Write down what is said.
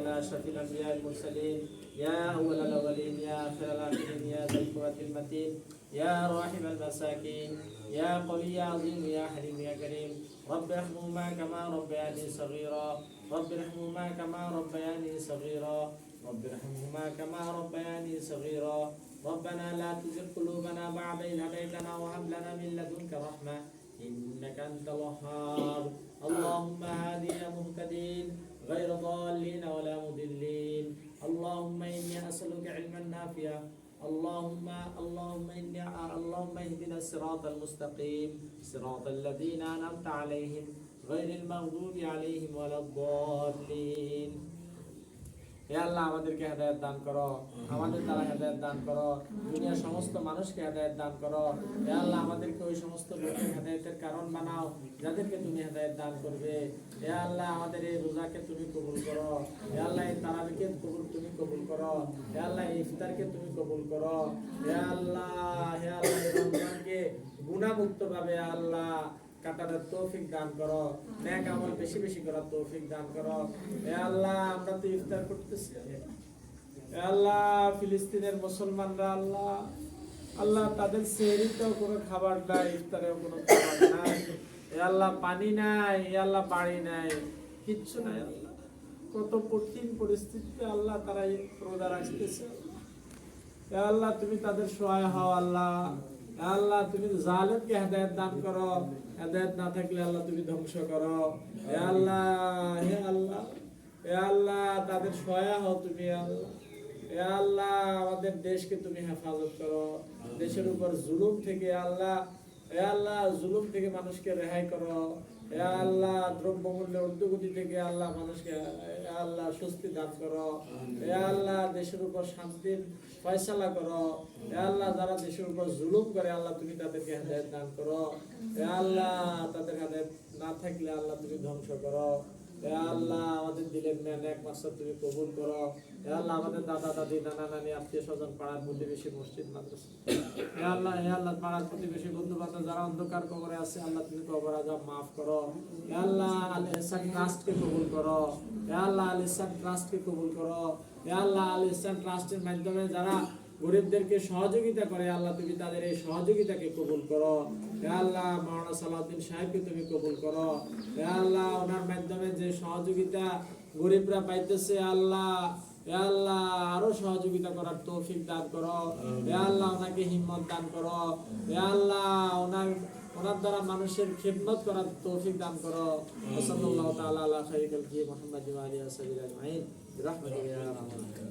على أشرف الأنبياء المرسلين يا أول الأولين يا آخر الآخرين يا ذا القوة المتين يا راحم المساكين يا قوي يا عظيم يا حليم يا كريم رب ارحمهما كما ربياني صغيرا رب ارحمهما كما ربياني صغيرا رب ارحمهما كما ربياني صغيرا ربنا لا تزغ قلوبنا بعد إذ هديتنا وهب لنا من لدنك رحمة إنك أنت الوهاب اللهم هادنا مهتدين غير ضالين ولا مضلين اللهم إني أسألك علما نافعا اللهم اهدنا الصراط المستقيم صراط الذين أنعمت عليهم غير المغضوب عليهم ولا الضالين হে আল্লাহ আমাদেরকে হেদায়েত দান করো আমাদের দ্বারা হেদায়েত দান করো দুনিয়ার সমস্ত মানুষকে হেদায়েত দান করো হে আল্লাহ আমাদেরকে ওই সমস্ত লোকের হেদায়েতের কারণ বানাও যাদেরকে তুমি হেদায়েত দান করবে হে আল্লাহ আমাদের এই রোজাকে তুমি কবুল করো হে আল্লাহ এই তারাবিকে তুমি কবুল করো হে আল্লাহ এই ইফতারকে তুমি কবুল করো হে আল্লাহ এই রমজানকে গুনাহমুক্ত ভাবে আল্লাহ কাটানোর তৌফিক দান করো নেক আমল বেশি বেশি করার তৌফিক দান করো হে আল্লাহ আমরা তো ইফতার করতেছি হে আল্লাহ ফিলিস্তিনের মুসলমানরা আল্লাহ তাদের সেহরিতেও কোনো খাবার নাই ইফতারেও কোনো খাবার নাই হে আল্লাহ পানি নাই হে আল্লাহ বাড়ি নাই কিচ্ছু নাই আল্লাহ কত কঠিন পরিস্থিতিতে আল্লাহ তারা রোজা রাখতেছে হে আল্লাহ তুমি তাদের সহায় হও আল্লাহ আল্লাহ তুমি জালেমকে হেদায়েত দান করো হেদায়েত না থাকলে আল্লাহ তুমি ধ্বংস করো হে আল্লাহ তাদের সহায় হও তুমি আল্লাহ হে আল্লাহ আমাদের দেশকে তুমি হেফাজত করো দেশের উপর জুলুম থেকে আল্লাহ জুলুম থেকে মানুষকে রেহাই করো হে আল্লাহ দ্রব্যমূল্যের ঊর্ধ্বগতি থেকে আল্লাহ মানুষকে আল্লাহ স্বস্তি দান করো হে আল্লাহ দেশের উপর শান্তির ফয়সালা করো হে আল্লাহ যারা দেশের উপর জুলুম করে আল্লাহ তুমি তাদেরকে হেদায়েত দান করো হে আল্লাহ তাদের হেদায়েত না থাকলে আল্লাহ তুমি ধ্বংস করো হে আল্লাহ আমাদের দিলের নেক মাকসাদ তুমি কবুল করো হে আল্লাহ আমাদের দাদা দাদি নানা নানি আত্মীয় স্বজন পাড়ার প্রতিবেশী মসজিদ মাদ্রাসা হে আল্লাহ পাড়ার প্রতিবেশী বন্ধু বান্ধব যারা অন্ধকার কবরে আছে আল্লাহ তুমি কবর আযাব মাফ করো হে আল্লাহ আল ইহসান ট্রাস্টকে কবুল করো হে আল্লাহ আল ইহসান ট্রাস্টকে কবুল করো হে আল্লাহ আল ইহসান ট্রাস্টের মাধ্যমে যারা গরিবদেরকে সহযোগিতা করে আল্লাহ তুমি তাদের এই সহযোগিতাকে কবুল করো হে আল্লাহ মাওলানা সালাউদ্দিন সাহেবকে তুমি কবুল করো হে আল্লাহ ওনার মাধ্যমে যে সহযোগিতা গরিবরা পাইতেছে আল্লাহ হে আল্লাহ আরো সহযোগিতা করার তৌফিক দান করো হে আল্লাহ ওনাকে হিম্মত দান করো হে আল্লাহ ওনার দ্বারা মানুষের খিদমত করার তৌফিক দান করো সাল্লাল্লাহু তাআলা আলা খায়রিল খালকি মুহাম্মাদ ওয়া আলিহি ওয়া সাহবিহি আজমাইন বিরহমাতিকা ইয়া আরহামার রাহিমিন।